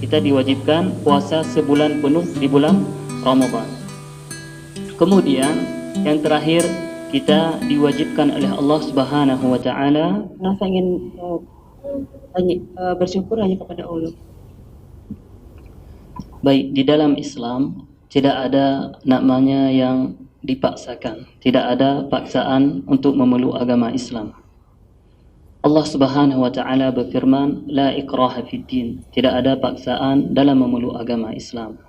kita diwajibkan puasa sebulan penuh di bulan Ramadan. Kemudian yang terakhir, kita diwajibkan oleh Allah Subhanahu wa taala. Saya ingin bersyukur hanya kepada Allah. Baik, di dalam Islam tidak ada namanya yang dipaksakan. Tidak ada paksaan untuk memeluk agama Islam. Allah Subhanahu wa taala berfirman, la ikraha fid din. Tidak ada paksaan dalam memeluk agama Islam.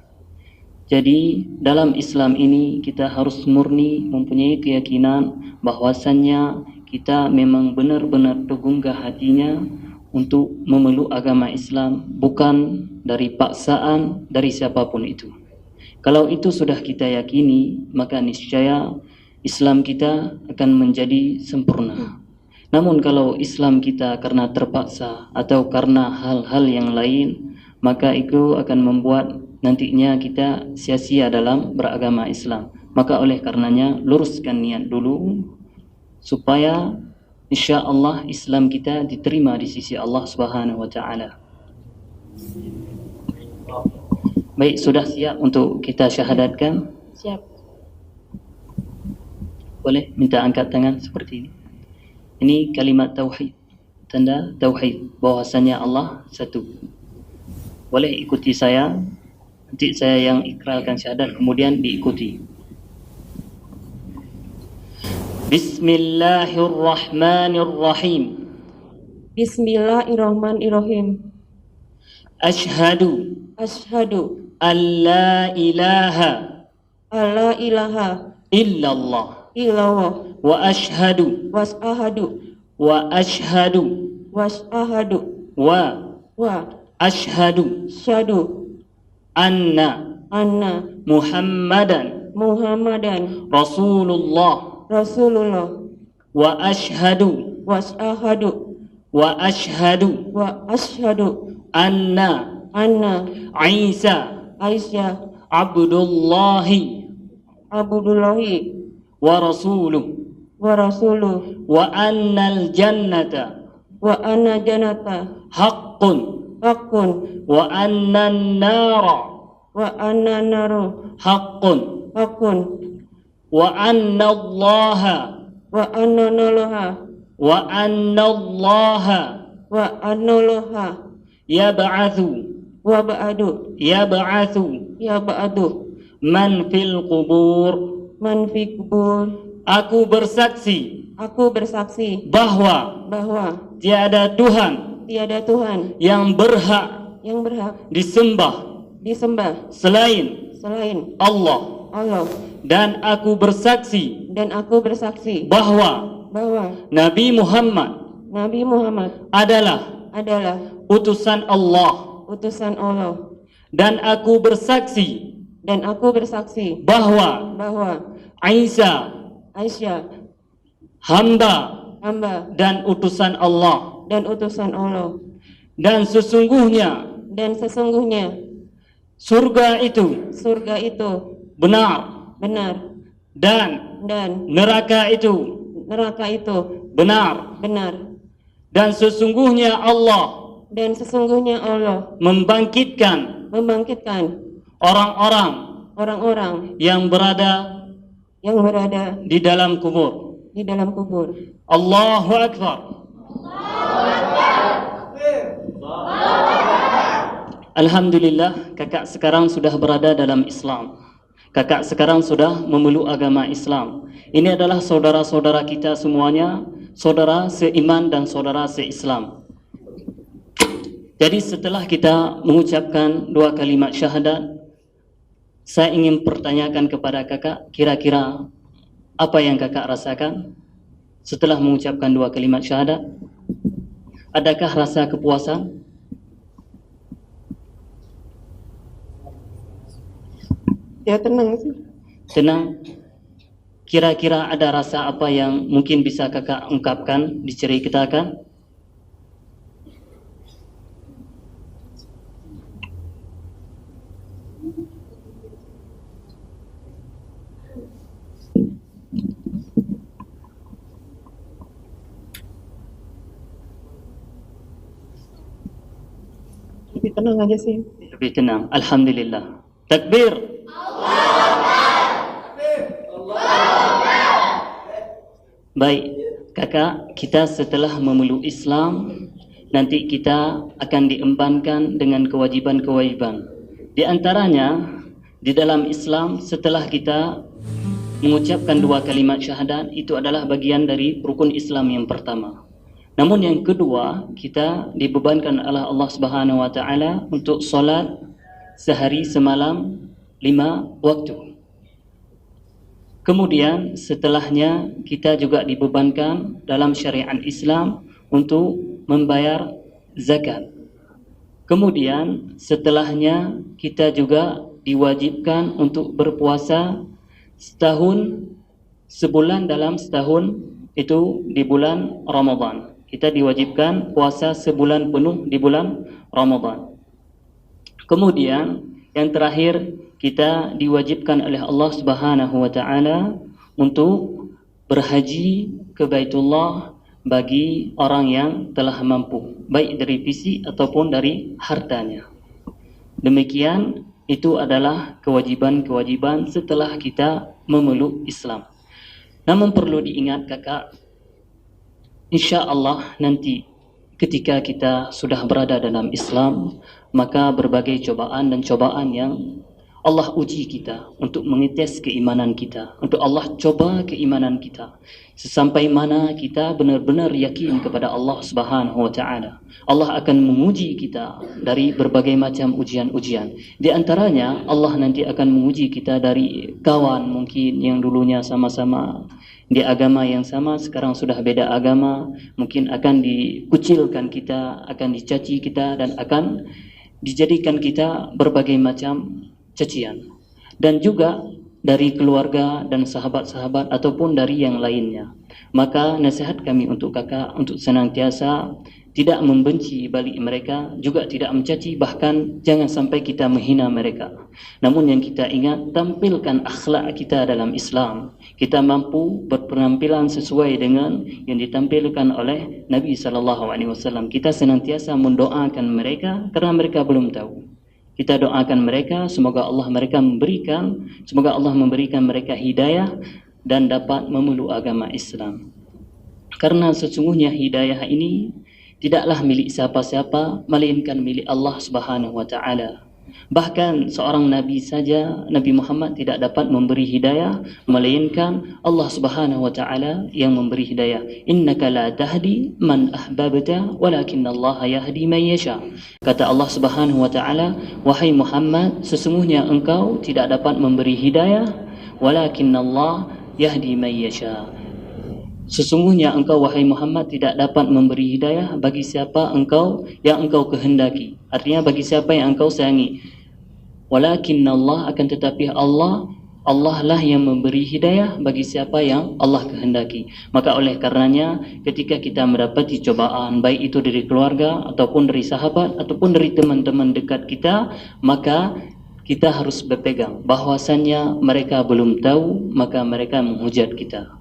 Jadi dalam Islam ini kita harus murni mempunyai keyakinan bahwasannya kita memang benar-benar tergunggah hatinya untuk memeluk agama Islam, bukan dari paksaan dari siapapun itu. Kalau itu sudah kita yakini, maka niscaya Islam kita akan menjadi sempurna. Namun kalau Islam kita karena terpaksa atau karena hal-hal yang lain, maka itu akan membuat nantinya kita sia-sia dalam beragama Islam. Maka oleh karenanya luruskan niat dulu supaya insya Allah Islam kita diterima di sisi Allah Subhanahu wa taala. Baik, sudah siap untuk kita syahadatkan? Siap. Boleh minta angkat tangan seperti ini. Ini kalimat tauhid, tanda tauhid bahwasanya Allah satu. Boleh ikuti saya. Nanti saya yang ikrarkan syahadat, kemudian diikuti. Bismillahirrahmanirrahim. Bismillahirrahmanirrahim. Ashhadu an la ilaha illallah illallah wa ashhadu wasahadu wa ashhadu syadu anna Muhammadan Rasulullah wa ashhadu anna Isa Abdullahi wa rasuluh wa annal jannata haqqun wa annan nara haqqun wa anna Allaha yab'athu man fil qubur. Aku bersaksi bahwa tiada Tuhan yang berhak disembah selain Allah. Dan aku bersaksi bahwa Nabi Muhammad adalah utusan Allah. Dan aku bersaksi bahwa Isa hamba dan utusan Allah. Dan sesungguhnya surga itu benar dan neraka itu benar. Dan sesungguhnya Allah membangkitkan orang-orang yang berada di dalam kubur. Allahu Akbar. Alhamdulillah, kakak sekarang sudah berada dalam Islam. Kakak sekarang sudah memeluk agama Islam. Ini adalah saudara-saudara kita semuanya, saudara seiman dan saudara seislam. Jadi setelah kita mengucapkan dua kalimat syahadat, saya ingin pertanyakan kepada kakak, kira-kira apa yang kakak rasakan setelah mengucapkan dua kalimat syahadat? Adakah rasa kepuasan? Ya, tenang sih. Tenang. Kira-kira ada rasa apa yang mungkin bisa kakak ungkapkan, diceritakan? Lebih tenang aja sih. Lebih tenang. Alhamdulillah. Takbir. Baik, kakak, kita setelah memeluk Islam, nanti kita akan diembankan dengan kewajiban-kewajiban. Di antaranya, di dalam Islam setelah kita mengucapkan 2 kalimat syahadat, itu adalah bagian dari rukun Islam yang pertama. Namun yang kedua, kita dibebankan oleh Allah Subhanahu wa taala untuk solat sehari semalam 5 waktu. Kemudian setelahnya kita juga dibebankan dalam syariat Islam untuk membayar zakat. Kemudian setelahnya kita juga diwajibkan untuk berpuasa setahun, sebulan dalam setahun, itu di bulan Ramadan. Kita diwajibkan puasa sebulan penuh di bulan Ramadan. Kemudian yang terakhir, kita diwajibkan oleh Allah Subhanahu wa taala untuk berhaji ke Baitullah bagi orang yang telah mampu, baik dari fisik ataupun dari hartanya. Demikian, itu adalah kewajiban-kewajiban setelah kita memeluk Islam. Namun perlu diingat kakak, insya Allah nanti ketika kita sudah berada dalam Islam, maka berbagai cobaan dan cobaan yang Allah uji kita untuk mengetes keimanan kita, untuk Allah coba keimanan kita sesampai mana kita benar-benar yakin kepada Allah Subhanahu wa taala. Allah akan menguji kita dari berbagai macam ujian-ujian. Di antaranya Allah nanti akan menguji kita dari kawan mungkin yang dulunya sama-sama di agama yang sama, sekarang sudah beda agama, mungkin akan dikucilkan kita, akan dicaci kita, dan akan dijadikan kita berbagai macam cacian. Dan juga dari keluarga dan sahabat-sahabat ataupun dari yang lainnya. Maka nasihat kami untuk kakak untuk senantiasa tidak membenci balik mereka, juga tidak mencaci, bahkan jangan sampai kita menghina mereka. Namun yang kita ingat, tampilkan akhlak kita dalam Islam. Kita mampu berpenampilan sesuai dengan yang ditampilkan oleh Nabi SAW. Kita senantiasa mendoakan mereka karena mereka belum tahu. Kita doakan mereka, semoga Allah memberikan mereka hidayah dan dapat memeluk agama Islam. Karena sesungguhnya hidayah ini tidaklah milik siapa-siapa, melainkan milik Allah Subhanahu wa taala. Bahkan seorang nabi saja, Nabi Muhammad, tidak dapat memberi hidayah melainkan Allah Subhanahu wa taala yang memberi hidayah. Innaka la tahdi man ahbabta walakinnallaha yahdi man yasha. Kata Allah Subhanahu wa taala, wahai Muhammad, sesungguhnya engkau tidak dapat memberi hidayah, walakinnallah yahdi man yasha. Sesungguhnya engkau wahai Muhammad tidak dapat memberi hidayah bagi siapa yang engkau kehendaki. Artinya bagi siapa yang engkau sayangi. Walakinnallah, akan tetapi Allah lah yang memberi hidayah bagi siapa yang Allah kehendaki. Maka oleh karenanya ketika kita mendapati cobaan, baik itu dari keluarga ataupun dari sahabat ataupun dari teman-teman dekat kita, maka kita harus berpegang bahwasannya mereka belum tahu, maka mereka menghujat kita.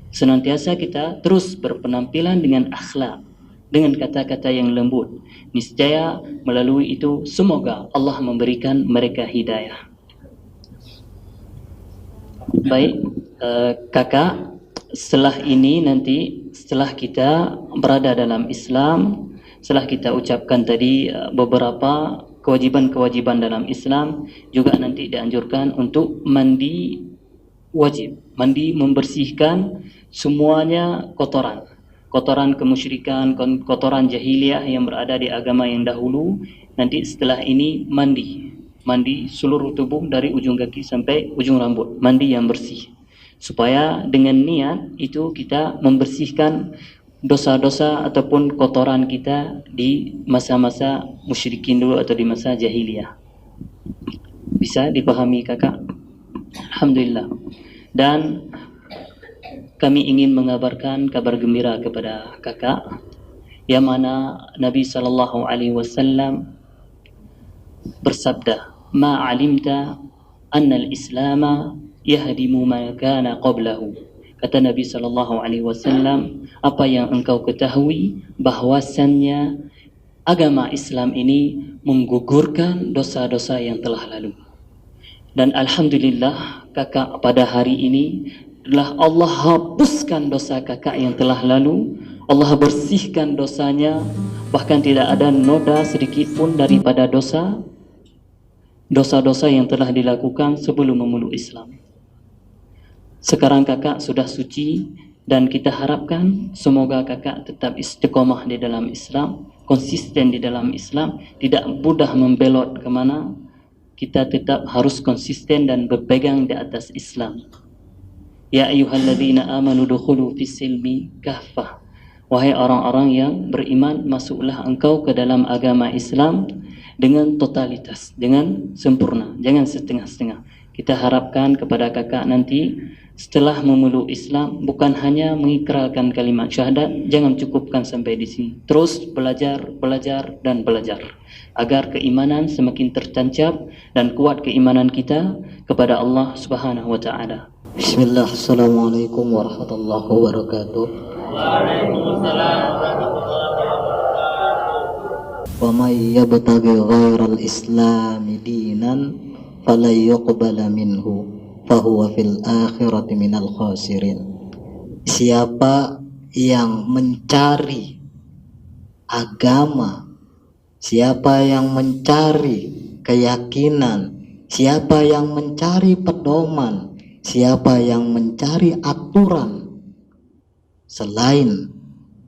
Senantiasa kita terus berpenampilan dengan akhlak, dengan kata-kata yang lembut. Niscaya melalui itu semoga Allah memberikan mereka hidayah. Baik, kakak, setelah ini nanti setelah kita berada dalam Islam, setelah kita ucapkan tadi beberapa kewajiban-kewajiban dalam Islam, juga nanti dianjurkan untuk mandi wajib, mandi membersihkan semuanya kotoran kemusyrikan, kotoran jahiliyah yang berada di agama yang dahulu. Nanti setelah ini mandi seluruh tubuh dari ujung kaki sampai ujung rambut, mandi yang bersih, supaya dengan niat itu kita membersihkan dosa-dosa ataupun kotoran kita di masa-masa musyrikin dulu atau di masa jahiliyah. Bisa dipahami kakak? Alhamdulillah. Dan kami ingin mengabarkan kabar gembira kepada kakak, yang mana Nabi SAW bersabda, "Ma alimta anna al-Islam yahdimu ma kana qablahu." Kata Nabi SAW, apa yang engkau ketahui bahwasannya agama Islam ini menggugurkan dosa-dosa yang telah lalu. Dan alhamdulillah kakak pada hari ini telah Allah hapuskan dosa kakak yang telah lalu. Allah bersihkan dosanya, bahkan tidak ada noda sedikit pun daripada dosa-dosa yang telah dilakukan sebelum memeluk Islam. Sekarang kakak sudah suci dan kita harapkan semoga kakak tetap istiqomah di dalam Islam, konsisten di dalam Islam, tidak mudah membelot kemana. Kita tetap harus konsisten dan berpegang di atas Islam. Ya ayyuhalladzina amanu dukhulu fis silmi kaffah. Wahai orang-orang yang beriman, masuklah engkau ke dalam agama Islam dengan totalitas, dengan sempurna, jangan setengah-setengah. Kita harapkan kepada kakak nanti setelah memeluk Islam bukan hanya mengikrarkan kalimat syahadat, jangan cukupkan sampai di sini. Terus belajar dan belajar agar keimanan semakin tertancap dan kuat keimanan kita kepada Allah Subhanahu wa taala. Bismillah, assalamualaikum warahmatullahi wabarakatuh. Waalaikumsalam warahmatullahi wabarakatuh. Wa may yabtaghi ghairal islami dinan fala yuqbala minhu fahuwa fil akhirati minal khasirin. Siapa yang mencari agama, siapa yang mencari keyakinan, siapa yang mencari pedoman, siapa yang mencari aturan selain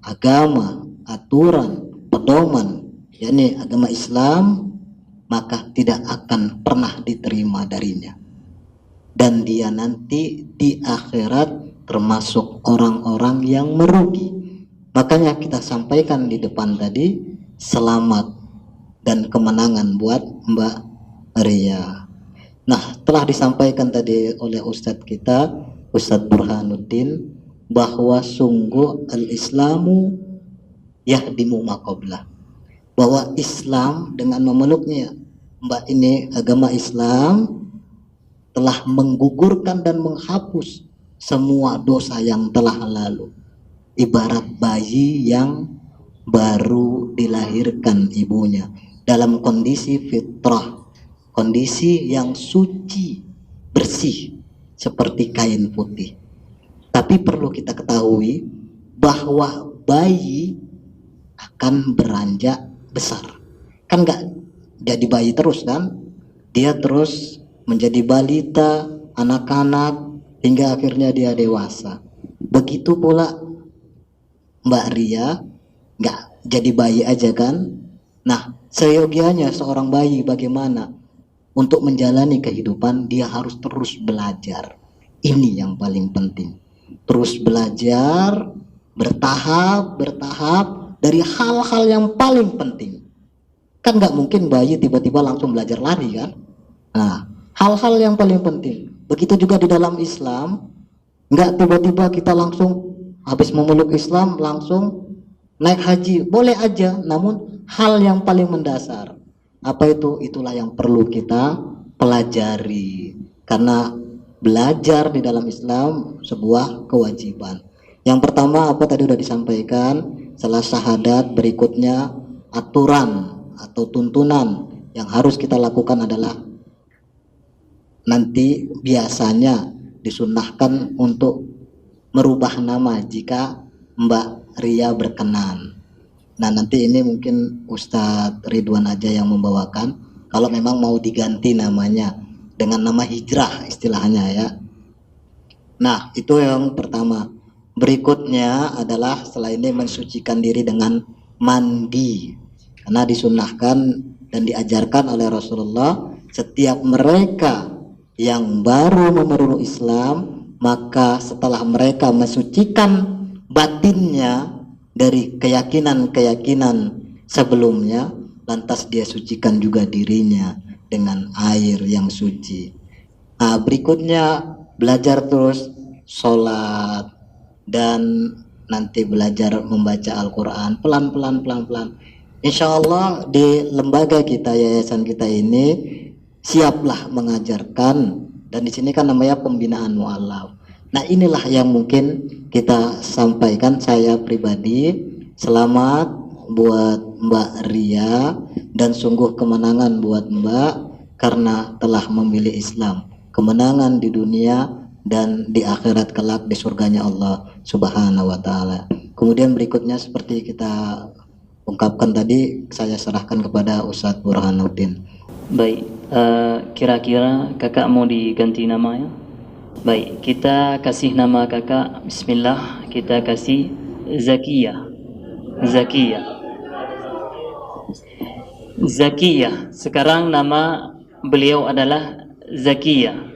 agama, aturan, pedoman, yakni agama Islam, maka tidak akan pernah diterima darinya. Dan dia nanti di akhirat termasuk orang-orang yang merugi. Makanya kita sampaikan di depan tadi, selamat dan kemenangan buat Mbak Ria. Nah, telah disampaikan tadi oleh Ustadz kita, Ustadz Burhanuddin, bahwa sungguh al-Islamu yahdimu ma qablah, bahwa Islam dengan memeluknya Mbak ini agama Islam telah menggugurkan dan menghapus semua dosa yang telah lalu. Ibarat bayi yang baru dilahirkan ibunya dalam kondisi fitrah, kondisi yang suci, bersih seperti kain putih. Tapi perlu kita ketahui bahwa bayi akan beranjak besar. Kan nggak jadi bayi terus kan? Dia terus menjadi balita, anak-anak, hingga akhirnya dia dewasa. Begitu pula Mbak Ria, nggak jadi bayi aja kan? Nah, seyogianya seorang bayi bagaimana? Untuk menjalani kehidupan dia harus terus belajar. Ini yang paling penting. Terus belajar, bertahap dari hal-hal yang paling penting. Kan nggak mungkin bayi tiba-tiba langsung belajar lari kan? Nah, hal-hal yang paling penting. Begitu juga di dalam Islam, nggak tiba-tiba kita langsung habis memeluk Islam langsung naik haji. Boleh aja, namun hal yang paling mendasar. Apa itu? Itulah yang perlu kita pelajari. Karena belajar di dalam Islam sebuah kewajiban. Yang pertama apa tadi sudah disampaikan, setelah syahadat berikutnya aturan atau tuntunan yang harus kita lakukan adalah nanti biasanya disunnahkan untuk merubah nama jika Mbak Ria berkenan. Nah, nanti ini mungkin Ustadz Ridwan aja yang membawakan kalau memang mau diganti namanya dengan nama hijrah istilahnya ya. Nah, itu yang pertama. Berikutnya adalah setelah ini mensucikan diri dengan mandi. Karena disunnahkan dan diajarkan oleh Rasulullah, setiap mereka yang baru memeluk Islam, maka setelah mereka mensucikan batinnya dari keyakinan-keyakinan sebelumnya, lantas dia sucikan juga dirinya dengan air yang suci. Nah, berikutnya belajar terus sholat dan nanti belajar membaca Al-Quran pelan-pelan. Insya Allah di lembaga kita, yayasan kita ini siaplah mengajarkan, dan di sini kan namanya pembinaan mu'alaf. Nah, inilah yang mungkin kita sampaikan saya pribadi. Selamat buat Mbak Ria, dan sungguh kemenangan buat Mbak karena telah memilih Islam. Kemenangan di dunia dan di akhirat kelak di surganya Allah Subhanahu wa taala. Kemudian berikutnya seperti kita ungkapkan tadi, saya serahkan kepada Ustadz Burhanuddin. Baik, kira-kira kakak mau diganti namanya? Baik, kita kasih nama kakak. Bismillah, kita kasih Zakiyah. Zakiyah. Sekarang nama beliau adalah Zakiyah.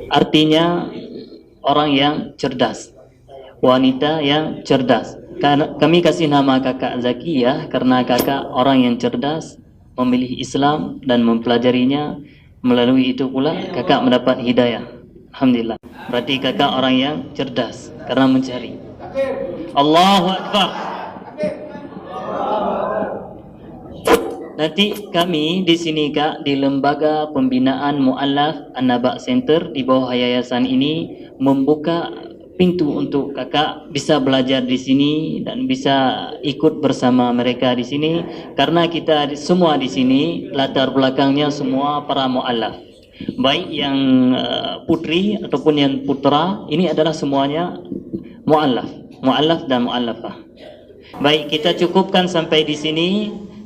Artinya orang yang cerdas, wanita yang cerdas. Kami kasih nama kakak Zakiyah karena kakak orang yang cerdas, memilih Islam dan mempelajarinya. Melalui itu pula kakak mendapat hidayah. Alhamdulillah. Berarti kakak orang yang cerdas karena mencari. Allahu Akbar. Nanti kami di sini Kak, di Lembaga Pembinaan Mu'allaf An-Naba Center di bawah yayasan ini membuka pintu untuk kakak bisa belajar di sini dan bisa ikut bersama mereka di sini, karena kita semua di sini latar belakangnya semua para mu'allaf, baik yang putri ataupun yang putra, ini adalah semuanya mu'allaf dan mu'allafah. Baik, kita cukupkan sampai di sini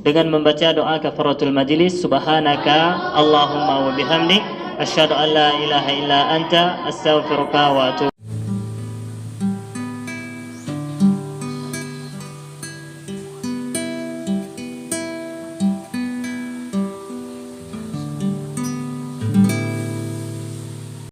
dengan membaca doa kafaratul majlis. Subhanaka Allahumma wa bihamdik asyhadu an la ilaha illa anta astaghfiruka wa atubu